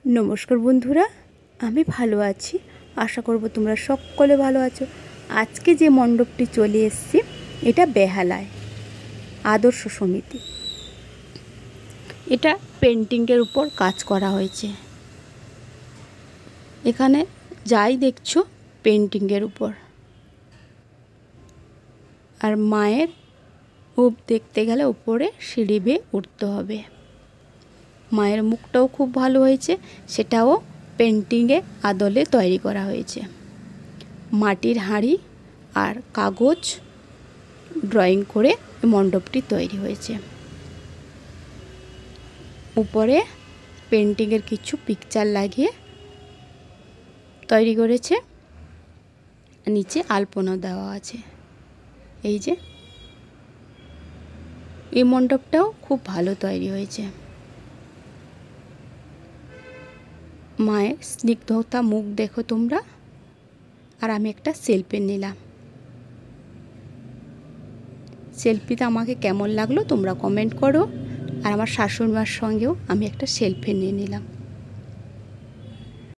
नमस्कार बंधुरा आमी भालो आछि आशा करब तोमरा सकले भालो आछो। आज के जे मंडपटी चले एसेछि एटा बेहालाय आदर्श समिति। एटा पेंटिंगेर ऊपर काज करा हयेछे। एखाने जाई देखछो पेंटिंगेर ऊपर। और मायेर रूप देखते गेले ऊपरे सीढ़ी बेये उठते हबे। मायेर मुखटाओ खूब भालो हयेछे, सेटाओ पेंटिंगे आदले तैरी करा हयेछे। माटिर हाड़ी और कागज ड्रयिंग करे मंडपटी तैरी हयेछे। ऊपरे पेंटिंगेर किछु पिक्चार लागिए तैरी करेछे। नीचे आलपना देওয়া আছে। এই যে এই মণ্ডপটাও খুব ভালো তৈরি হয়েছে। মায়ের স্নিগ্ধতা মুখ দেখো তোমরা। আর আমি একটা সেলফি নিলাম। সেলফিটা আমাকে কেমন লাগলো তোমরা কমেন্ট করো। আর আমার শাশুড়ি মার সঙ্গেও আমি একটা সেলফি নিয়ে নিলাম।